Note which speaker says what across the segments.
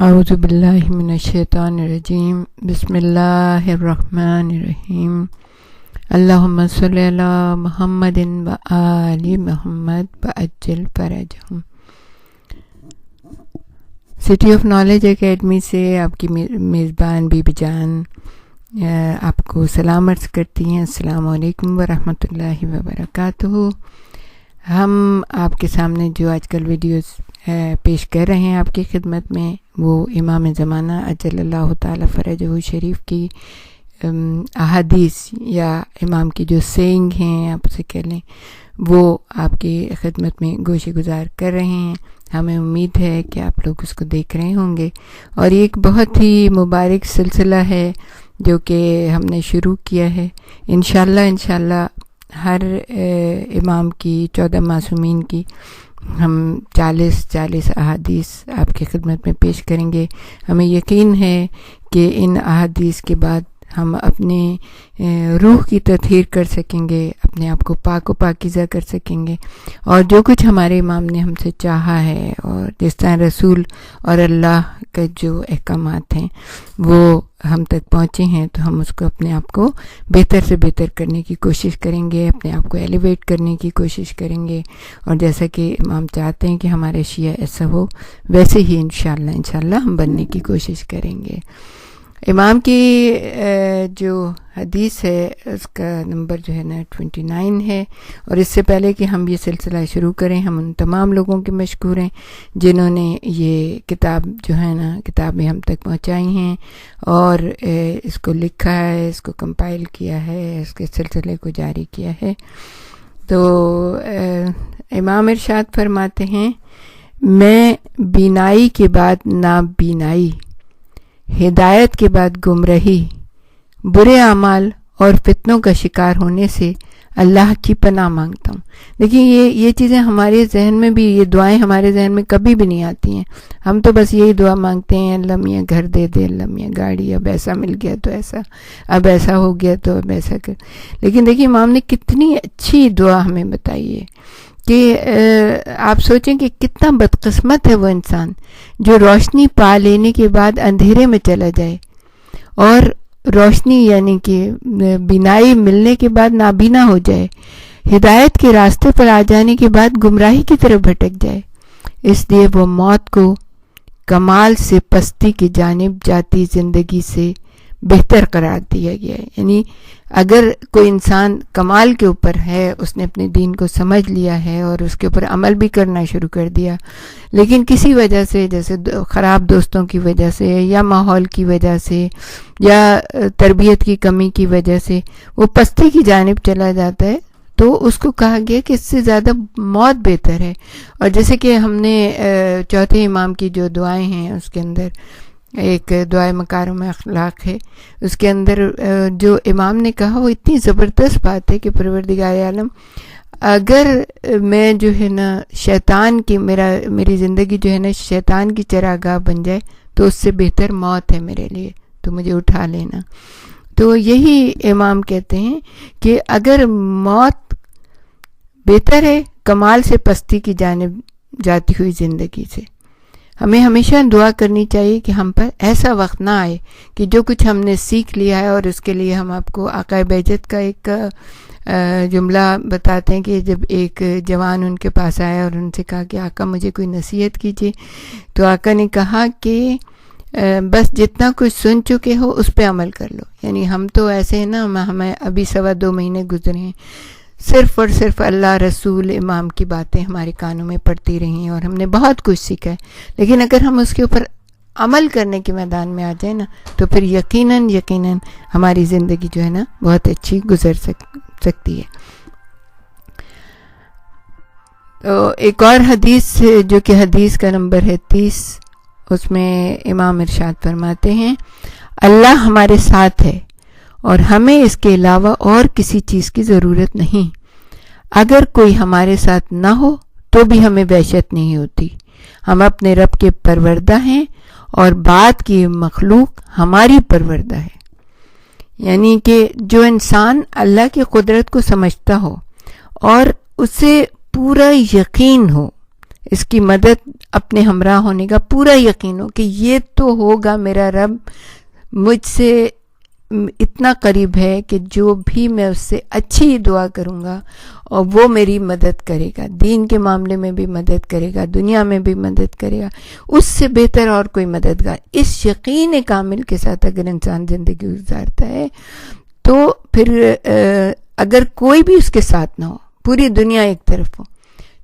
Speaker 1: اعوذ باللہ من الشیطان الرجیم بسم اللہ الرحمن الرحیم اللہم صلی علی محمد و آل محمد وعجل فرجہم۔ سٹی آف نالج اکیڈمی سے آپ کی میزبان بی بی جان آپ کو سلام عرض کرتی ہیں۔ السلام علیکم ورحمۃ اللہ وبرکاتہ۔ ہم آپ کے سامنے جو آج کل ویڈیوز پیش کر رہے ہیں آپ کی خدمت میں، وہ امام زمانہ اجل اللہ تعالی فرجہ شریف کی احادیث یا امام کی جو سینگ ہیں آپ اسے کہہ لیں، وہ آپ کی خدمت میں گوشے گزار کر رہے ہیں۔ ہمیں امید ہے کہ آپ لوگ اس کو دیکھ رہے ہوں گے، اور یہ ایک بہت ہی مبارک سلسلہ ہے جو کہ ہم نے شروع کیا ہے۔ انشاءاللہ ہر امام کی 14 معصومین کی ہم 40 احادیث آپ کی خدمت میں پیش کریں گے۔ ہمیں یقین ہے کہ ان احادیث کے بعد ہم اپنے روح کی تطہیر کر سکیں گے، اپنے آپ کو پاک و پاکیزہ کر سکیں گے، اور جو کچھ ہمارے امام نے ہم سے چاہا ہے، اور جس طرح رسول اور اللہ کے جو احکامات ہیں وہ ہم تک پہنچے ہیں، تو ہم اس کو اپنے آپ کو بہتر سے بہتر کرنے کی کوشش کریں گے، اپنے آپ کو ایلیویٹ کرنے کی کوشش کریں گے، اور جیسا کہ امام چاہتے ہیں کہ ہمارے شیعہ ایسا ہو، ویسے ہی انشاءاللہ ہم بننے کی کوشش کریں گے۔ امام کی جو حدیث ہے اس کا نمبر جو ہے نا 29 ہے، اور اس سے پہلے کہ ہم یہ سلسلہ شروع کریں، ہم ان تمام لوگوں کے مشکور ہیں جنہوں نے یہ کتاب جو ہے نا کتابیں ہم تک پہنچائی ہیں، اور اس کو لکھا ہے، اس کو کمپائل کیا ہے، اس کے سلسلے کو جاری کیا ہے۔ تو امام ارشاد فرماتے ہیں، میں بینائی کے بعد نابینائی، ہدایت کے بعد گمراہی، برے اعمال اور فتنوں کا شکار ہونے سے اللہ کی پناہ مانگتا ہوں۔ دیکھیں یہ چیزیں ہمارے ذہن میں بھی، یہ دعائیں ہمارے ذہن میں کبھی بھی نہیں آتی ہیں۔ ہم تو بس یہی دعا مانگتے ہیں، اللہ میاں گھر دے دے، اللہ میاں گاڑی، اب ایسا مل گیا تو ایسا، اب ایسا ہو گیا تو اب ایسا کر۔ لیکن دیکھیں امام نے کتنی اچھی دعا ہمیں بتائی ہے کہ آپ سوچیں کہ کتنا بدقسمت ہے وہ انسان جو روشنی پا لینے کے بعد اندھیرے میں چلا جائے، اور روشنی یعنی کہ بینائی ملنے کے بعد نابینا ہو جائے، ہدایت کے راستے پر آ جانے کے بعد گمراہی کی طرف بھٹک جائے۔ اس لیے وہ موت کو کمال سے پستی کی جانب جاتی زندگی سے بہتر قرار دیا گیا ہے۔ یعنی اگر کوئی انسان کمال کے اوپر ہے، اس نے اپنے دین کو سمجھ لیا ہے اور اس کے اوپر عمل بھی کرنا شروع کر دیا، لیکن کسی وجہ سے، جیسے خراب دوستوں کی وجہ سے، یا ماحول کی وجہ سے، یا تربیت کی کمی کی وجہ سے وہ پستی کی جانب چلا جاتا ہے، تو اس کو کہا گیا کہ اس سے زیادہ موت بہتر ہے۔ اور جیسے کہ ہم نے چوتھے امام کی جو دعائیں ہیں اس کے اندر ایک دعائے مکارم اخلاق ہے، اس کے اندر جو امام نے کہا وہ اتنی زبردست بات ہے کہ پروردگار عالم، اگر میں جو ہے نا شیطان کی میری زندگی جو ہے نا شیطان کی چراگاہ بن جائے تو اس سے بہتر موت ہے میرے لیے، تو مجھے اٹھا لینا۔ تو یہی امام کہتے ہیں کہ اگر موت بہتر ہے کمال سے پستی کی جانب جاتی ہوئی زندگی سے، ہمیں ہمیشہ دعا کرنی چاہیے کہ ہم پر ایسا وقت نہ آئے کہ جو کچھ ہم نے سیکھ لیا ہے، اور اس کے لیے ہم آپ کو آقا بہجت کا ایک جملہ بتاتے ہیں کہ جب ایک جوان ان کے پاس آیا اور ان سے کہا کہ آقا مجھے کوئی نصیحت کیجیے، تو آقا نے کہا کہ بس جتنا کچھ سن چکے ہو اس پہ عمل کر لو۔ یعنی ہم تو ایسے ہیں نا، ہمیں ابھی 2.25 مہینے گزرے ہیں، صرف اور صرف اللہ، رسول، امام کی باتیں ہمارے کانوں میں پڑتی رہی ہیں، اور ہم نے بہت کچھ سیکھا ہے، لیکن اگر ہم اس کے اوپر عمل کرنے کے میدان میں آ جائیں نا تو پھر یقیناً ہماری زندگی جو ہے نا بہت اچھی گزر سکتی ہے۔ تو ایک اور حدیث جو کہ حدیث کا نمبر ہے 30، اس میں امام ارشاد فرماتے ہیں، اللہ ہمارے ساتھ ہے اور ہمیں اس کے علاوہ اور کسی چیز کی ضرورت نہیں۔ اگر کوئی ہمارے ساتھ نہ ہو تو بھی ہمیں وحشت نہیں ہوتی۔ ہم اپنے رب کے پروردہ ہیں اور بعد کی مخلوق ہماری پروردہ ہے۔ یعنی کہ جو انسان اللہ کی قدرت کو سمجھتا ہو اور اسے پورا یقین ہو اس کی مدد اپنے ہمراہ ہونے کا پورا یقین ہو کہ یہ تو ہوگا، میرا رب مجھ سے اتنا قریب ہے کہ جو بھی میں اس سے اچھی دعا کروں گا اور وہ میری مدد کرے گا، دین کے معاملے میں بھی مدد کرے گا، دنیا میں بھی مدد کرے گا، اس سے بہتر اور کوئی مددگار۔ اس یقین کامل کے ساتھ اگر انسان زندگی گزارتا ہے تو پھر اگر کوئی بھی اس کے ساتھ نہ ہو، پوری دنیا ایک طرف ہو،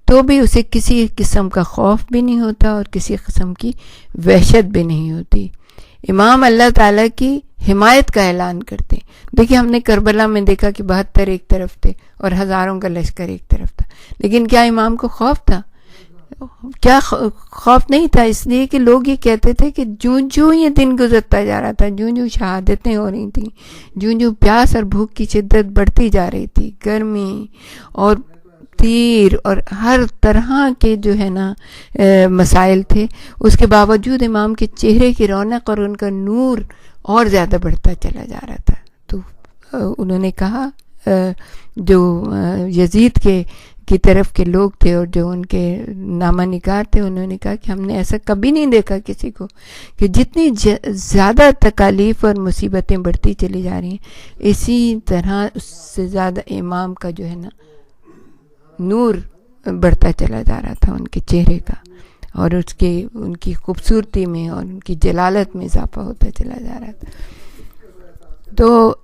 Speaker 1: تو بھی اسے کسی قسم کا خوف بھی نہیں ہوتا اور کسی قسم کی وحشت بھی نہیں ہوتی۔ امام اللہ تعالیٰ کی حمایت کا اعلان کرتے ہیں۔ دیکھیں، ہم نے کربلا میں دیکھا کہ 72 ایک طرف تھے اور ہزاروں کا لشکر ایک طرف تھا، لیکن کیا امام کو خوف تھا؟ کیا خوف نہیں تھا، اس لیے کہ لوگ یہ کہتے تھے کہ جو یہ دن گزرتا جا رہا تھا، جو شہادتیں ہو رہی تھیں، جو پیاس اور بھوک کی شدت بڑھتی جا رہی تھی، گرمی اور تیر اور ہر طرح کے جو ہے نا مسائل تھے، اس کے باوجود امام کے چہرے کی رونق اور ان کا نور اور زیادہ بڑھتا چلا جا رہا تھا۔ تو انہوں نے کہا، جو یزید کی طرف کے لوگ تھے اور جو ان کے نامہ نگار تھے، انہوں نے کہا کہ ہم نے ایسا کبھی نہیں دیکھا کسی کو کہ جتنی زیادہ تکالیف اور مصیبتیں بڑھتی چلی جا رہی ہیں، اسی طرح اس سے زیادہ امام کا جو ہے نا نور بڑھتا چلا جا رہا تھا، ان کے چہرے کا، اور ان کی خوبصورتی میں اور ان کی جلالت میں اضافہ ہوتا چلا جا رہا تھا۔ تو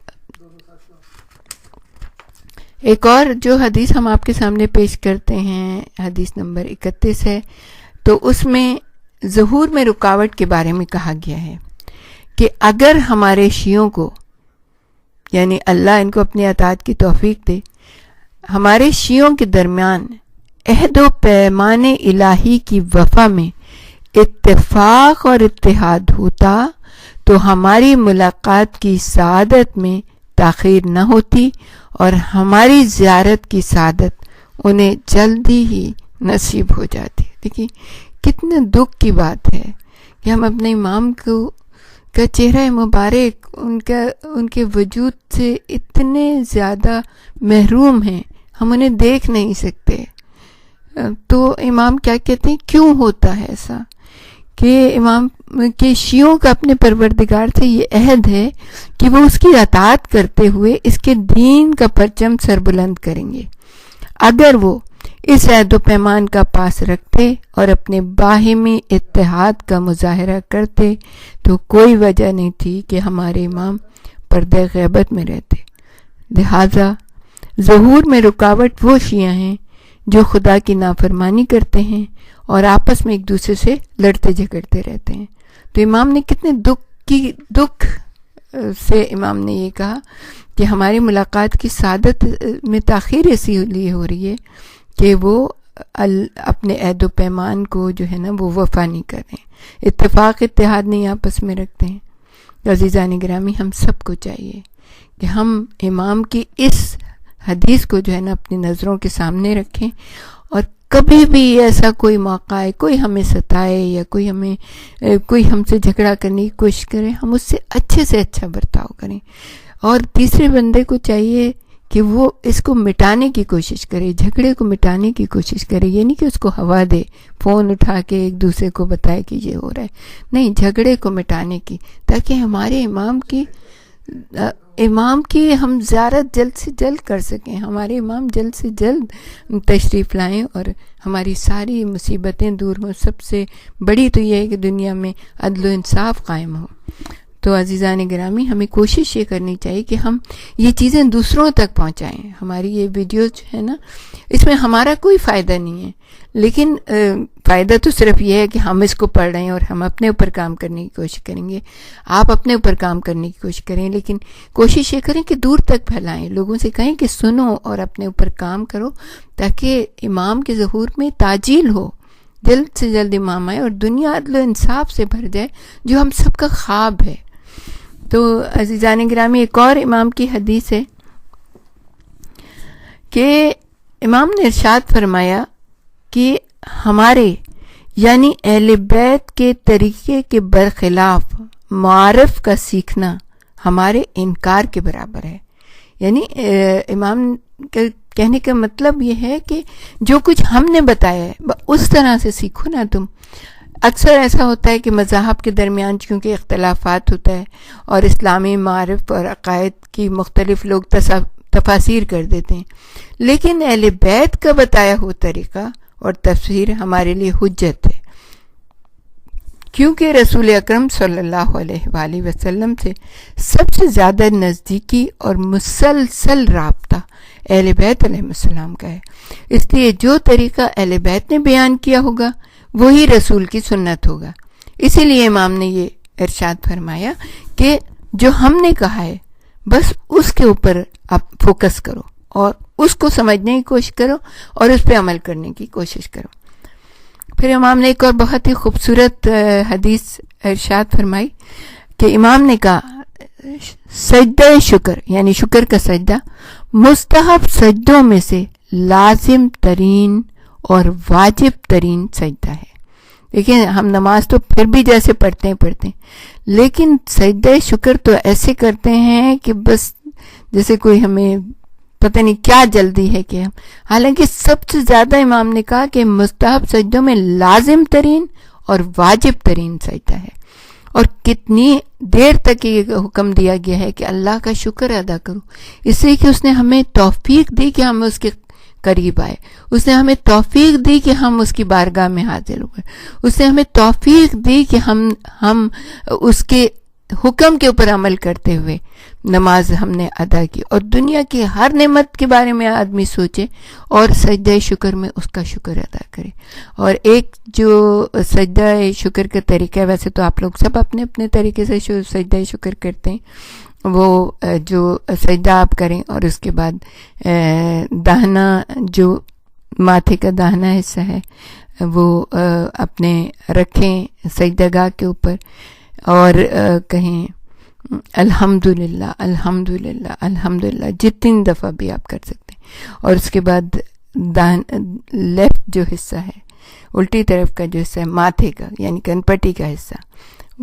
Speaker 1: ایک اور جو حدیث ہم آپ کے سامنے پیش کرتے ہیں، حدیث نمبر 31 ہے، تو اس میں ظہور میں رکاوٹ کے بارے میں کہا گیا ہے کہ اگر ہمارے شیعوں کو، یعنی اللہ ان کو اپنی اطاعت کی توفیق دے، ہمارے شیعوں کے درمیان عہد و پیمان الہی کی وفا میں اتفاق اور اتحاد ہوتا تو ہماری ملاقات کی سعادت میں تاخیر نہ ہوتی اور ہماری زیارت کی سعادت انہیں جلدی ہی نصیب ہو جاتی۔ دیکھیے کتنے دکھ کی بات ہے کہ ہم اپنے امام کا چہرہ مبارک، ان کے وجود سے اتنے زیادہ محروم ہیں، ہم انہیں دیکھ نہیں سکتے۔ تو امام کیا کہتے ہیں، کیوں ہوتا ہے ایسا کہ امام کے شیعوں کا اپنے پروردگار سے یہ عہد ہے کہ وہ اس کی اطاعت کرتے ہوئے اس کے دین کا پرچم سربلند کریں گے۔ اگر وہ اس عہد و پیمان کا پاس رکھتے اور اپنے باہمی اتحاد کا مظاہرہ کرتے تو کوئی وجہ نہیں تھی کہ ہمارے امام پردہ غیبت میں رہتے۔ لہذا ظہور میں رکاوٹ وہ شیعہ ہیں جو خدا کی نافرمانی کرتے ہیں اور آپس میں ایک دوسرے سے لڑتے جھگڑتے رہتے ہیں۔ تو امام نے کتنے دکھ سے امام نے یہ کہا کہ ہماری ملاقات کی سعادت میں تاخیر اسی لیے ہو رہی ہے کہ وہ اپنے عہد و پیمان کو جو ہے نا وہ وفا نہیں کر رہے ہیں، اتفاق اتحاد نہیں آپس میں رکھتے ہیں۔ عزیزان گرامی، ہم سب کو چاہیے کہ ہم امام کی اس حدیث کو جو ہے نا اپنی نظروں کے سامنے رکھیں، اور کبھی بھی ایسا کوئی موقع ہے، کوئی ہمیں ستائے یا کوئی ہم سے جھگڑا کرنے کی کوشش کرے، ہم اس سے اچھا برتاؤ کریں، اور تیسرے بندے کو چاہیے کہ وہ اس کو مٹانے کی کوشش کرے، جھگڑے کو مٹانے کی کوشش کرے۔ یہ نہیں کہ اس کو ہوا دے، فون اٹھا کے ایک دوسرے کو بتائے کہ یہ ہو رہا ہے، نہیں، جھگڑے کو مٹانے کی، تاکہ ہمارے امام کی ہم زیارت جلد سے جلد کر سکیں، ہمارے امام جلد سے جلد تشریف لائیں اور ہماری ساری مصیبتیں دور ہوں۔ سب سے بڑی تو یہ ہے کہ دنیا میں عدل و انصاف قائم ہو۔ تو عزیزان گرامی، ہمیں کوشش یہ کرنی چاہیے کہ ہم یہ چیزیں دوسروں تک پہنچائیں۔ ہماری یہ ویڈیوز جو ہے نا، اس میں ہمارا کوئی فائدہ نہیں ہے، لیکن فائدہ تو صرف یہ ہے کہ ہم اس کو پڑھ رہے ہیں اور ہم اپنے اوپر کام کرنے کی کوشش کریں گے، آپ اپنے اوپر کام کرنے کی کوشش کریں، لیکن کوشش یہ کریں کہ دور تک پھیلائیں، لوگوں سے کہیں کہ سنو اور اپنے اوپر کام کرو، تاکہ امام کے ظہور میں تعجیل ہو، جلد سے جلد امام آئے اور دنیا عدل و انصاف سے بھر جائے، جو ہم سب کا خواب ہے۔ تو عزیزان گرامی، ایک اور امام کی حدیث ہے کہ امام نے ارشاد فرمایا کہ ہمارے یعنی اہل بیت کے طریقے کے برخلاف معارف کا سیکھنا ہمارے انکار کے برابر ہے۔ یعنی امام کہنے کا مطلب یہ ہے کہ جو کچھ ہم نے بتایا ہے اس طرح سے سیکھو نا تم. اکثر ایسا ہوتا ہے کہ مذاہب کے درمیان چونکہ اختلافات ہوتا ہے اور اسلامی معارف اور عقائد کی مختلف لوگ تفاسیر کر دیتے ہیں، لیکن اہل بیت کا بتایا ہوا طریقہ اور تفسیر ہمارے لیے حجت ہے، کیونکہ رسول اکرم صلی اللہ علیہ وآلہ وسلم سے سب سے زیادہ نزدیکی اور مسلسل رابطہ اہل بیت علیہ السلام کا ہے. اس لیے جو طریقہ اہل بیت نے بیان کیا ہوگا وہی رسول کی سنت ہوگا. اسی لیے امام نے یہ ارشاد فرمایا کہ جو ہم نے کہا ہے بس اس کے اوپر آپ فوکس کرو اور اس کو سمجھنے کی کوشش کرو اور اس پہ عمل کرنے کی کوشش کرو. پھر امام نے ایک اور بہت ہی خوبصورت حدیث ارشاد فرمائی کہ امام نے کہا سجدہ شکر یعنی شکر کا سجدہ مستحب سجدوں میں سے لازم ترین اور واجب ترین سجدہ ہے. دیکھیں ہم نماز تو پھر بھی جیسے پڑھتے ہیں لیکن سجدہ شکر تو ایسے کرتے ہیں کہ بس جیسے کوئی ہمیں پتہ نہیں کیا جلدی ہے کہ حالانکہ سب سے زیادہ امام نے کہا کہ مستحب سجدوں میں لازم ترین اور واجب ترین سجدہ ہے. اور کتنی دیر تک یہ حکم دیا گیا ہے کہ اللہ کا شکر ادا کرو، اس لیے کہ اس نے ہمیں توفیق دی کہ ہم اس کے قریب آئے، اس نے ہمیں توفیق دی کہ ہم اس کی بارگاہ میں حاضر ہوئے، اس نے ہمیں توفیق دی کہ ہم اس کے حکم کے اوپر عمل کرتے ہوئے نماز ہم نے ادا کی. اور دنیا کی ہر نعمت کے بارے میں آدمی سوچے اور سجدہ شکر میں اس کا شکر ادا کرے. اور ایک جو سجدہ شکر کا طریقہ ہے، ویسے تو آپ لوگ سب اپنے اپنے طریقے سے سجدہ شکر کرتے ہیں، وہ جو سجدہ آپ کریں اور اس کے بعد داہنا جو ماتھے کا داہنا حصہ ہے وہ اپنے رکھیں سجدہ گاہ کے اوپر اور کہیں الحمدللہ الحمدللہ الحمدللہ جتنی دفعہ بھی آپ کر سکتے ہیں. اور اس کے بعد لیفٹ جو حصہ ہے الٹی طرف کا جو حصہ ہے ماتھے کا یعنی کن پٹی کا حصہ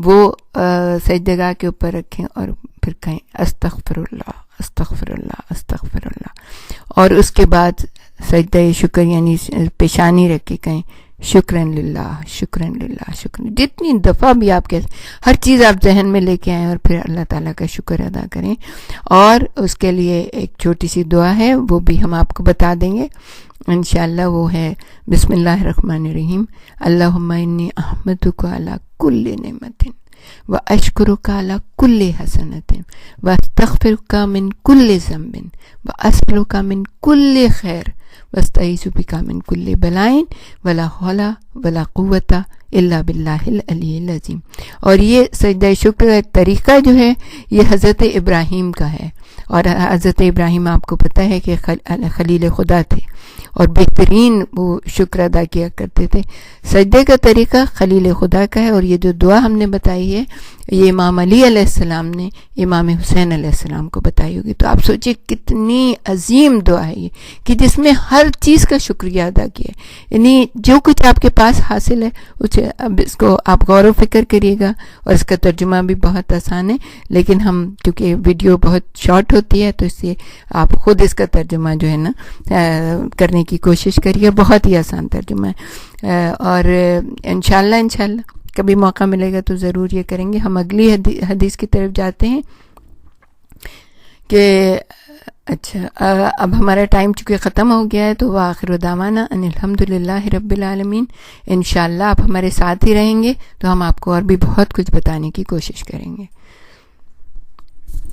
Speaker 1: وہ سجدہ گاہ کے اوپر رکھیں اور پھر کہیں استغفر اللہ استغفر اللہ استغفر اللہ. اور اس کے بعد سجدہ شکر یعنی پیشانی رکھ کے کہیں شکرن للہ شکرن للہ شکرن. جتنی دفعہ بھی آپ کے ہر چیز آپ ذہن میں لے کے آئیں اور پھر اللہ تعالیٰ کا شکر ادا کریں. اور اس کے لیے ایک چھوٹی سی دعا ہے وہ بھی ہم آپ کو بتا دیں گے انشاءاللہ. وہ ہے بسم اللہ الرحمن الرحیم اللہم انی احمدک علی کل نعمت و اشکرک علی کل حسنت و استغفرک من کل ذنب و اسألک من کل خیر واستعیذ بک من کل بلاء ولا حول ولا قوت الا باللہ العلی العظیم. اور یہ سجدہ شکر کا طریقہ جو ہے یہ حضرت ابراہیم کا ہے. اور حضرت ابراہیم آپ کو پتہ ہے کہ خلیل خدا تھے اور بہترین وہ شکر ادا کیا کرتے تھے. سجدے کا طریقہ خلیل خدا کا ہے. اور یہ جو دعا ہم نے بتائی ہے یہ امام علی علیہ السلام نے امام حسین علیہ السلام کو بتائی ہوگی. تو آپ سوچیں کتنی عظیم دعا ہے یہ کہ جس میں ہر چیز کا شکریہ ادا کیا ہے. یعنی جو کچھ آپ کے پاس حاصل ہے اسے اب اس کو آپ غور و فکر کریے گا. اور اس کا ترجمہ بھی بہت آسان ہے لیکن ہم چونکہ ویڈیو بہت شارٹ ہوتی ہے تو اس سے آپ خود اس کا ترجمہ جو ہے نا کرنے کی کوشش کریے. بہت ہی آسان ترجمہ ہے. اور انشاءاللہ کبھی موقع ملے گا تو ضرور یہ کریں گے. ہم اگلی حدیث کی طرف جاتے ہیں کہ اچھا اب ہمارا ٹائم چونکہ ختم ہو گیا ہے تو وآخر دعوانا ان الحمدللہ رب العالمین. انشاءاللہ آپ ہمارے ساتھ ہی رہیں گے تو ہم آپ کو اور بھی بہت کچھ بتانے کی کوشش کریں گے.